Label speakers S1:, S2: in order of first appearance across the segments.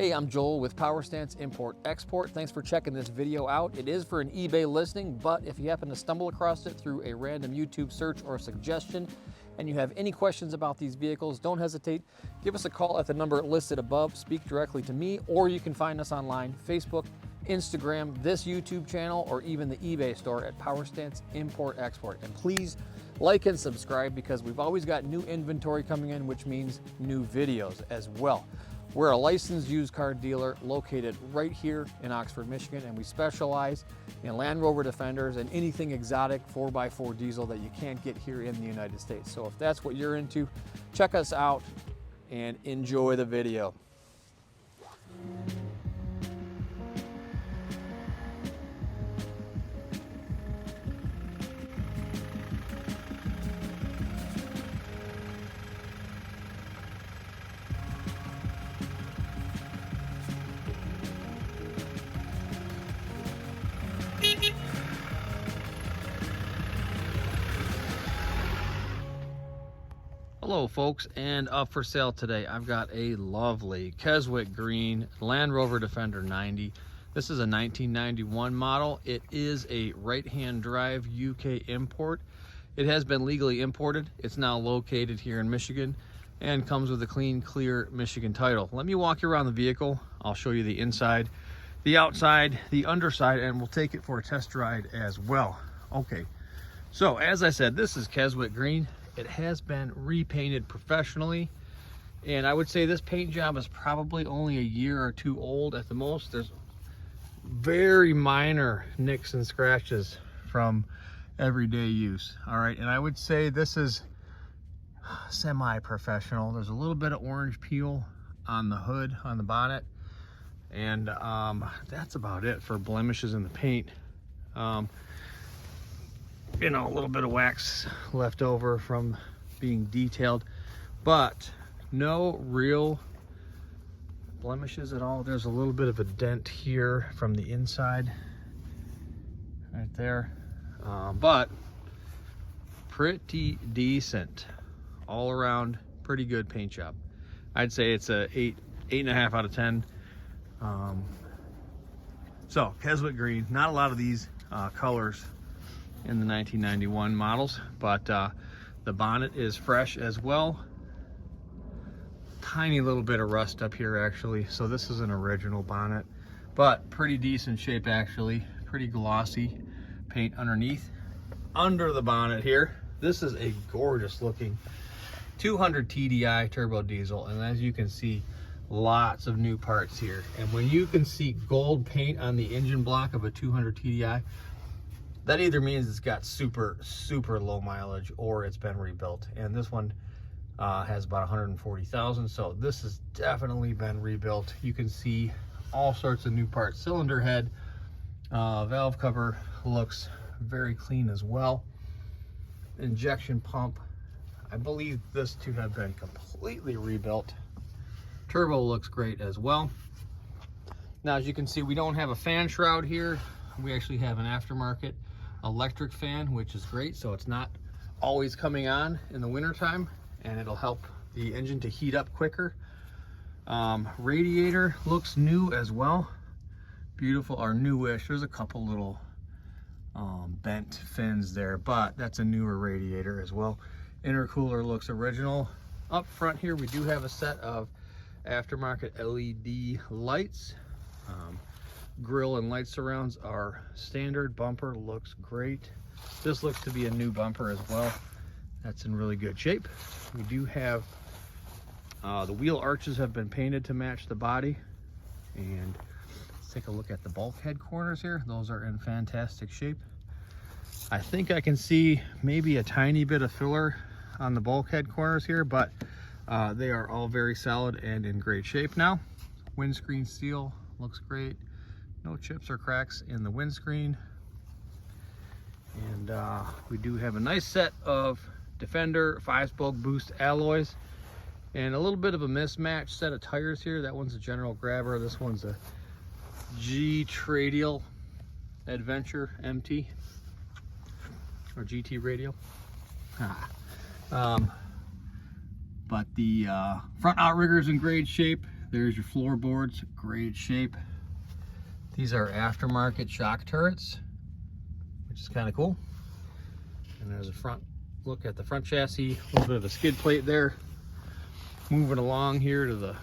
S1: Hey, I'm Joel with Powerstance Import Export. Thanks for checking this video out. It is for an eBay listing, but if you happen to stumble across it through a random YouTube search or suggestion and you have any questions about these vehicles, don't hesitate. Give us a call at the number listed above, speak directly to me, or you can find us online, Facebook, Instagram, this YouTube channel, or even the eBay store at Powerstance Import Export. And please like and subscribe because we've always got new inventory coming in, which means new videos as well. We're a licensed used car dealer located right here in Oxford, Michigan, and we specialize in Land Rover Defenders and anything exotic 4x4 diesel that you can't get here in the United States. So if that's what you're into, check us out and enjoy the video. Hello folks, and up for sale today I've got a lovely Keswick green Land Rover Defender 90. This is a 1991 model. It is a right-hand drive UK import. It has been legally imported. It's now located here in Michigan and comes with a clean, clear Michigan title. Let me walk you around the vehicle. I'll show you the inside, the outside, the underside, and we'll take it for a test ride as well. Okay, so as I said, this is Keswick green. It has been repainted professionally, and I would say this paint job is probably only a year or two old at the most. There's very minor nicks and scratches from everyday use. All right, and I would say this is semi-professional. There's a little bit of orange peel on the hood, on the bonnet, and that's about it for blemishes in the paint. You know, a little bit of wax left over from being detailed, but no real blemishes at all. There's a little bit of a dent here from the inside right there, but pretty decent all around. Pretty good paint job. I'd say it's a 8.5 out of 10. So Keswick green, not a lot of these colors in the 1991 models, but the bonnet is fresh as well. Tiny little bit of rust up here actually, so this is an original bonnet, but pretty decent shape actually. Pretty glossy paint underneath. Under the bonnet here, this is a gorgeous looking 200 TDI turbo diesel, and as you can see, lots of new parts here. And when you can see gold paint on the engine block of a 200 TDI, that either means it's got super low mileage or it's been rebuilt. And this one has about 140,000, so this has definitely been rebuilt. You can see all sorts of new parts. Cylinder head, valve cover looks very clean as well. Injection pump, I believe this to have been completely rebuilt. Turbo looks great as well. Now, as you can see, we don't have a fan shroud here. We actually have an aftermarket electric fan, which is great, so it's not always coming on in the winter time, and it'll help the engine to heat up quicker. Radiator looks new as well. Beautiful, or newish. There's a couple little bent fins there, but that's a newer radiator as well. Intercooler looks original. Up front here we do have a set of aftermarket LED lights. Grill and light surrounds are standard. Bumper looks great. This looks to be a new bumper as well. That's in really good shape. We do have the wheel arches have been painted to match the body, and let's take a look at the bulkhead corners here. Those are in fantastic shape. I think I can see maybe a tiny bit of filler on the bulkhead corners here, but they are all very solid and in great shape now. Windscreen seal looks great. No chips or cracks in the windscreen. And we do have a nice set of Defender 5-spoke boost alloys and a little bit of a mismatched set of tires here. That one's a General Grabber. This one's a G-Radial Adventure MT or GT Radial. But the front outrigger is in great shape. There's your floorboards, great shape. These are aftermarket shock turrets, which is kind of cool. And there's a front look at the front chassis, a little bit of a skid plate there. Moving along here to the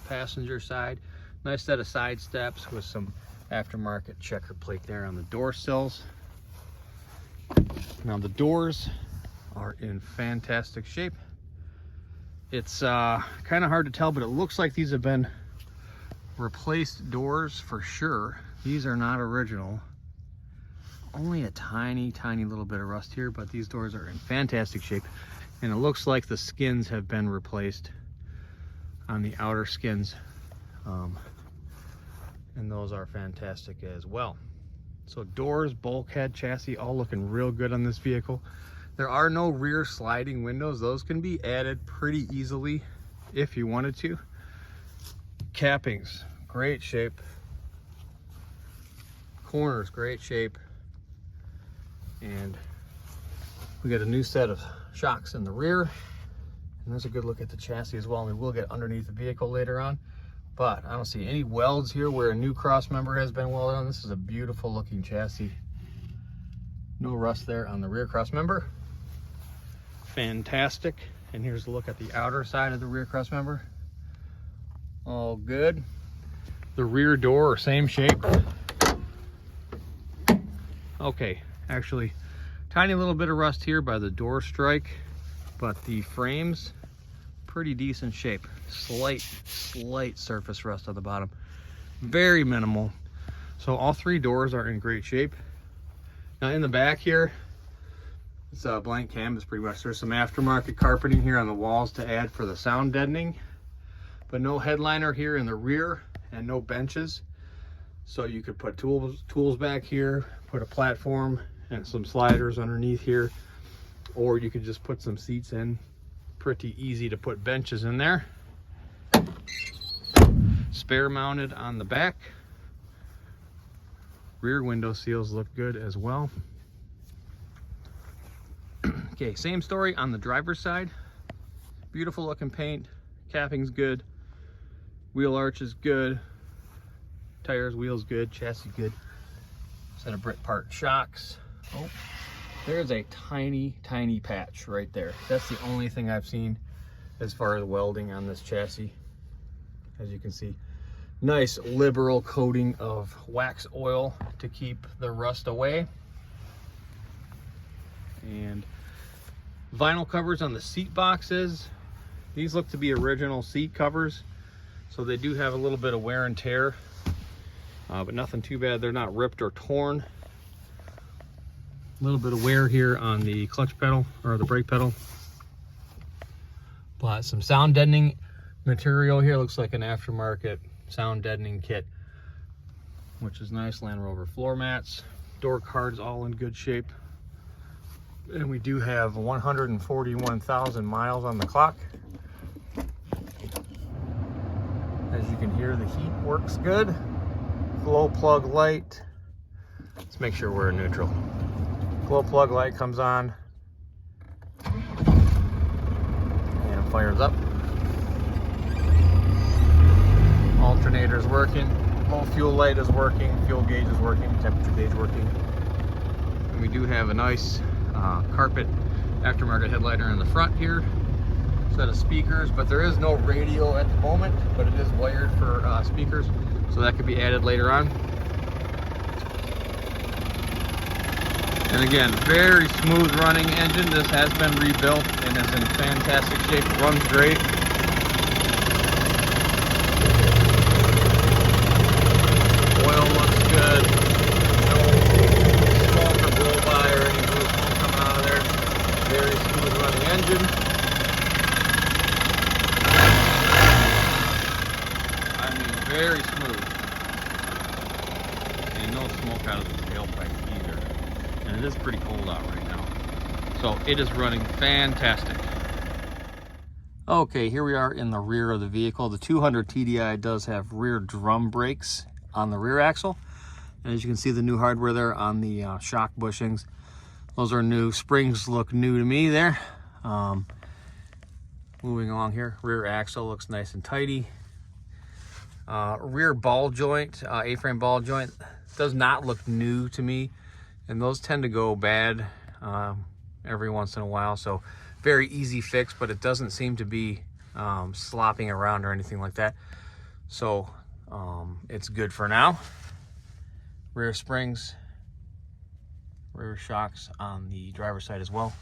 S1: passenger side. Nice set of side steps with some aftermarket checker plate there on the door sills. Now the doors are in fantastic shape. It's kind of hard to tell, but it looks like these have been replaced doors for sure. These are not original. Only a tiny little bit of rust here, but these doors are in fantastic shape. And it looks like the skins have been replaced on the outer skins. And those are fantastic as well. So doors, bulkhead, chassis, all looking real good on this vehicle. There are no rear sliding windows. Those can be added pretty easily if you wanted to. Cappings, great shape. Corners, great shape. And we got a new set of shocks in the rear. And there's a good look at the chassis as well. And we will get underneath the vehicle later on. But I don't see any welds here where a new cross member has been welded on. This is a beautiful looking chassis. No rust there on the rear cross member. Fantastic. And here's a look at the outer side of the rear cross member. All good. The rear door, same shape. Okay, actually, tiny little bit of rust here by the door strike, but the frames, pretty decent shape. Slight surface rust on the bottom. Very minimal. So all three doors are in great shape. Now in the back here, it's a blank canvas pretty much. There's some aftermarket carpeting here on the walls to add for the sound deadening, but no headliner here in the rear and no benches. So you could put tools back here, put a platform and some sliders underneath here, or you could just put some seats in. Pretty easy to put benches in there. Spare mounted on the back. Rear window seals look good as well. Okay, same story on the driver's side. Beautiful looking paint, capping's good, wheel arch is good, tires, wheels good, chassis good. Set of Brit part shocks. Oh, there's a tiny patch right there. That's the only thing I've seen as far as welding on this chassis. As you can see, nice liberal coating of wax oil to keep the rust away. And vinyl covers on the seat boxes. These look to be original seat covers, so they do have a little bit of wear and tear, but nothing too bad. They're not ripped or torn. A little bit of wear here on the clutch pedal or the brake pedal, but some sound deadening material here. Looks like an aftermarket sound deadening kit, which is nice. Land Rover floor mats, door cards all in good shape. And we do have 141,000 miles on the clock. As you can hear, the heat works good. Glow plug light. Let's make sure we're in neutral. Glow plug light comes on and fires up. Alternator's working. Low fuel light is working. Fuel gauge is working. Temperature gauge working. And we do have a nice carpet aftermarket headliner in the front here. Set of speakers, but there is no radio at the moment, but it is wired for speakers, so that could be added later on. And again, very smooth running engine. This has been rebuilt and is in fantastic shape. It runs great. Oil looks good. No smoke or blow by or any blue smoke coming out of there. Very smooth running engine. I mean, very smooth. And no smoke out of the tailpipe either. And it is pretty cold out right now. So it is running fantastic. Okay, here we are in the rear of the vehicle. The 200 TDI does have rear drum brakes on the rear axle. And as you can see, the new hardware there on the shock bushings. Those are new. Springs look new to me there. Moving along here, rear axle looks nice and tidy. Rear ball joint, A-frame ball joint, does not look new to me, and those tend to go bad every once in a while. So very easy fix, but it doesn't seem to be slopping around or anything like that. So it's good for now. Rear springs, rear shocks on the driver's side as well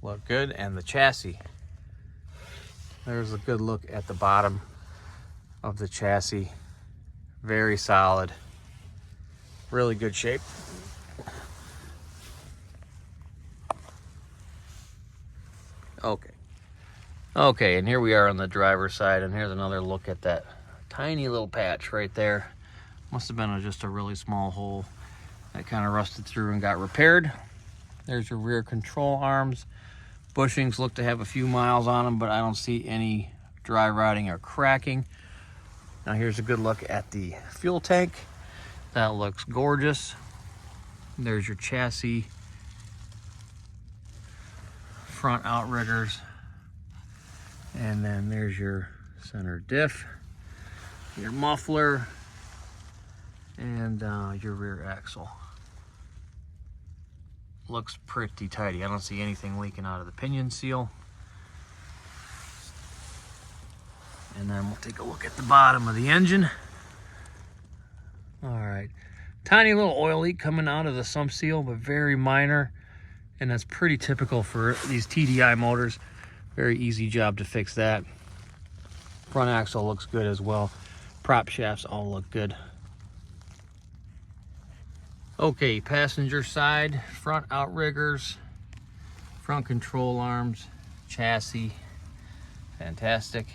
S1: look good, and the chassis, there's a good look at the bottom of the chassis. Very solid, really good shape. Okay, and here we are on the driver's side, and here's another look at that tiny little patch right there. Must have been just a really small hole that kind of rusted through and got repaired. There's your rear control arms. Bushings look to have a few miles on them, but I don't see any dry rotting or cracking. Now here's a good look at the fuel tank. That looks gorgeous. There's your chassis, front outriggers, and then there's your center diff, your muffler, and your rear axle. Looks pretty tidy. I don't see anything leaking out of the pinion seal. And then we'll take a look at the bottom of the engine. All right, tiny little oil leak coming out of the sump seal, but very minor, and that's pretty typical for these TDI motors. Very easy job to fix that. Front axle looks good as well. Prop shafts all look good. Okay, passenger side, front outriggers, front control arms, chassis, fantastic.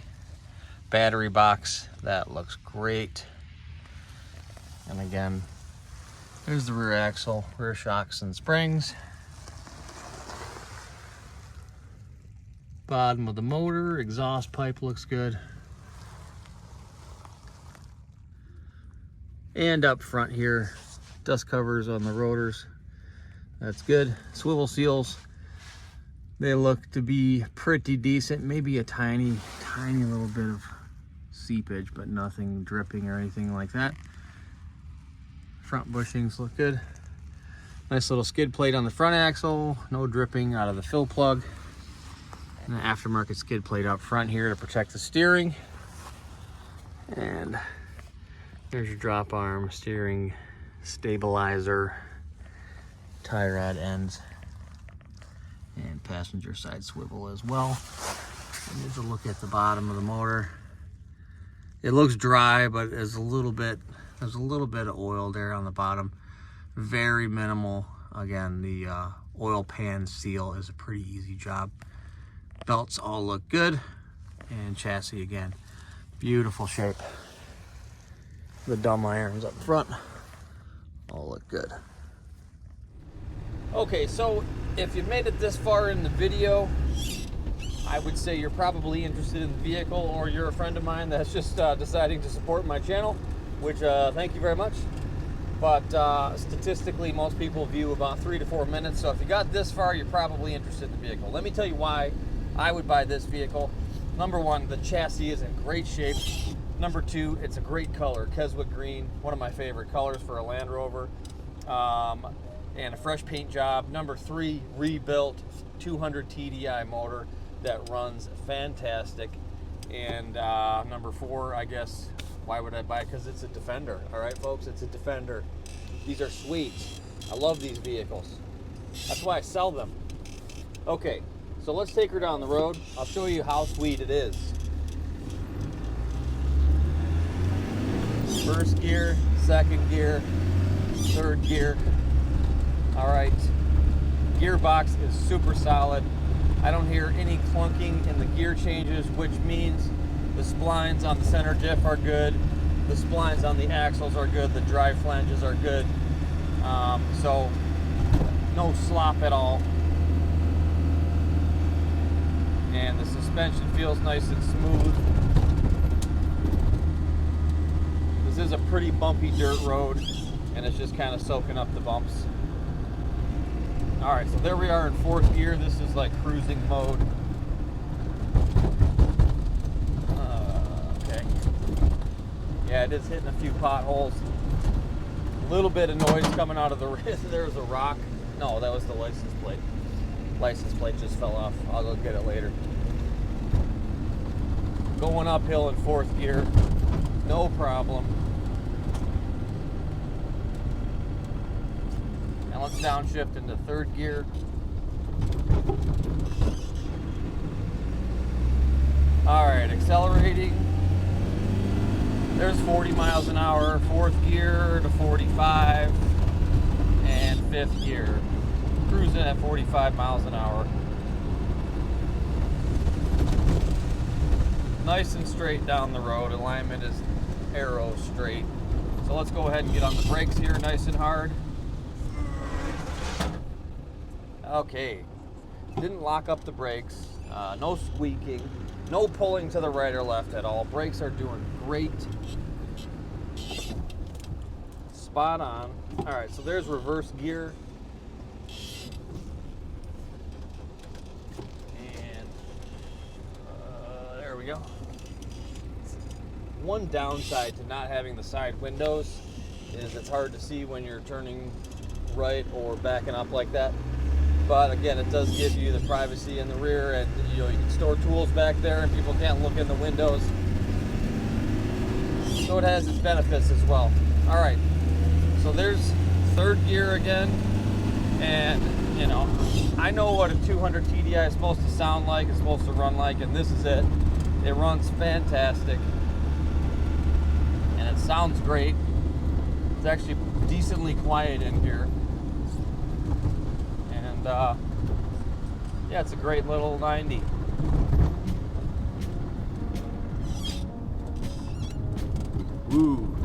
S1: Battery box, that looks great. And again, there's the rear axle, rear shocks and springs. Bottom of the motor, exhaust pipe looks good. And up front here, dust covers on the rotors, that's good. Swivel seals, they look to be pretty decent. Maybe a tiny little bit of seepage, but nothing dripping or anything like that. Front bushings look good. Nice little skid plate on the front axle, no dripping out of the fill plug. And an aftermarket skid plate up front here to protect the steering. And there's your drop arm, steering stabilizer, tie rod ends, and passenger side swivel as well. And here's a look at the bottom of the motor. It looks dry, but there's a little bit of oil there on the bottom. Very minimal. Again, the oil pan seal is a pretty easy job. Belts all look good, and chassis again, beautiful shape. The dumb irons up front all look good. Okay, so if you've made it this far in the video, I would say you're probably interested in the vehicle, or you're a friend of mine that's just deciding to support my channel, which thank you very much. But statistically, most people view about 3 to 4 minutes. So if you got this far, you're probably interested in the vehicle. Let me tell you why I would buy this vehicle. Number one, the chassis is in great shape. Number two, it's a great color, Keswick green, one of my favorite colors for a Land Rover, and a fresh paint job. Number three, rebuilt 200 TDI motor that runs fantastic. And number four, I guess, why would I buy it? Because it's a Defender. All right, folks, it's a Defender. These are sweet. I love these vehicles. That's why I sell them. Okay, so let's take her down the road. I'll show you how sweet it is. First gear, second gear, third gear. All right, gearbox is super solid. I don't hear any clunking in the gear changes, which means the splines on the center diff are good. The splines on the axles are good. The drive flanges are good. So no slop at all. And the suspension feels nice and smooth. This is a pretty bumpy dirt road, and it's just kind of soaking up the bumps. All right, so there we are in fourth gear. This is like cruising mode. Okay. Yeah, it is hitting a few potholes. A little bit of noise coming out of the there's a rock. No, that was the license plate. License plate just fell off. I'll go get it later. Going uphill in 4th gear, no problem. Now let's downshift into 3rd gear. All right, accelerating. There's 40 miles an hour, 4th gear to 45, and 5th gear. Cruising at 45 miles an hour. Nice and straight down the road. Alignment is arrow straight. So let's go ahead and get on the brakes here nice and hard. Okay, didn't lock up the brakes. No squeaking. No pulling to the right or left at all. Brakes are doing great. Spot on. All right, so there's reverse gear. And there we go. One downside to not having the side windows is it's hard to see when you're turning right or backing up like that. But again, it does give you the privacy in the rear, and you can store tools back there and people can't look in the windows. So it has its benefits as well. All right, so there's 3rd gear again, and I know what a 200 TDI is supposed to sound like, it's supposed to run like, and this is it. It runs fantastic, and it sounds great. It's actually decently quiet in here. Yeah, it's a great little 90. Ooh,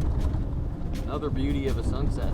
S1: another beauty of a sunset.